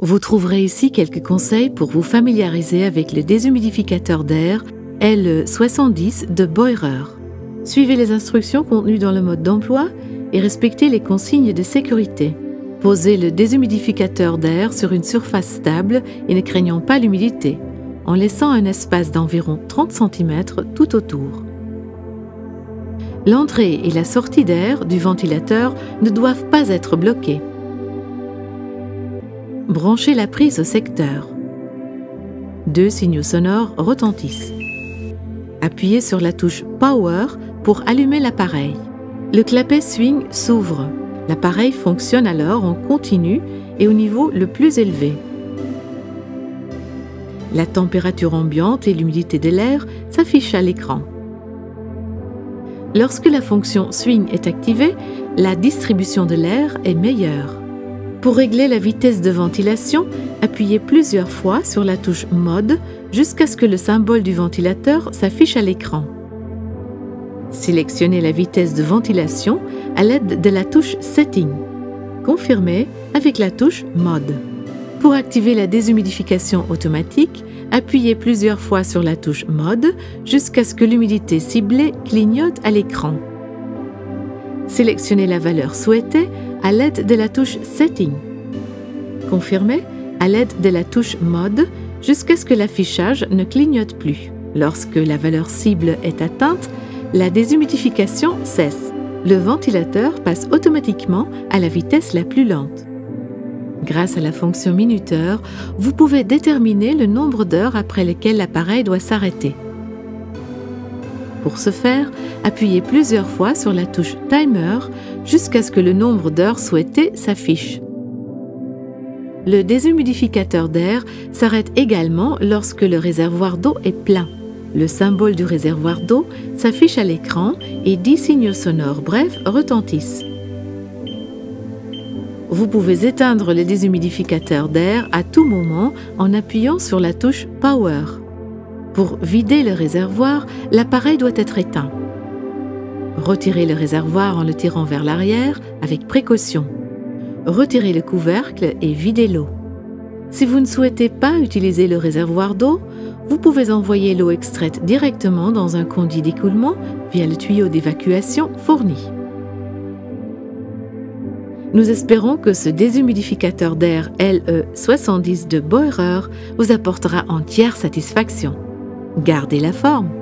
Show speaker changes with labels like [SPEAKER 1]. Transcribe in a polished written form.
[SPEAKER 1] Vous trouverez ici quelques conseils pour vous familiariser avec le déshumidificateur d'air L70 de Boirer. Suivez les instructions contenues dans le mode d'emploi et respectez les consignes de sécurité. Posez le déshumidificateur d'air sur une surface stable et ne craignant pas l'humidité, en laissant un espace d'environ 30 cm tout autour. L'entrée et la sortie d'air du ventilateur ne doivent pas être bloquées. Branchez la prise au secteur. 2 signaux sonores retentissent. Appuyez sur la touche Power pour allumer l'appareil. Le clapet swing s'ouvre. L'appareil fonctionne alors en continu et au niveau le plus élevé. La température ambiante et l'humidité de l'air s'affichent à l'écran. Lorsque la fonction swing est activée, la distribution de l'air est meilleure. Pour régler la vitesse de ventilation, appuyez plusieurs fois sur la touche Mode jusqu'à ce que le symbole du ventilateur s'affiche à l'écran. Sélectionnez la vitesse de ventilation à l'aide de la touche Setting. Confirmez avec la touche Mode. Pour activer la déshumidification automatique, appuyez plusieurs fois sur la touche Mode jusqu'à ce que l'humidité ciblée clignote à l'écran. Sélectionnez la valeur souhaitée à l'aide de la touche Setting. Confirmez à l'aide de la touche Mode jusqu'à ce que l'affichage ne clignote plus. Lorsque la valeur cible est atteinte, la déshumidification cesse. Le ventilateur passe automatiquement à la vitesse la plus lente. Grâce à la fonction minuteur, vous pouvez déterminer le nombre d'heures après lesquelles l'appareil doit s'arrêter. Pour ce faire, appuyez plusieurs fois sur la touche Timer jusqu'à ce que le nombre d'heures souhaité s'affiche. Le déshumidificateur d'air s'arrête également lorsque le réservoir d'eau est plein. Le symbole du réservoir d'eau s'affiche à l'écran et 10 signaux sonores brefs retentissent. Vous pouvez éteindre le déshumidificateur d'air à tout moment en appuyant sur la touche Power. Pour vider le réservoir, l'appareil doit être éteint. Retirez le réservoir en le tirant vers l'arrière avec précaution. Retirez le couvercle et videz l'eau. Si vous ne souhaitez pas utiliser le réservoir d'eau, vous pouvez envoyer l'eau extraite directement dans un conduit d'écoulement via le tuyau d'évacuation fourni. Nous espérons que ce déshumidificateur d'air LE70 de Boirer vous apportera entière satisfaction. Gardez la forme!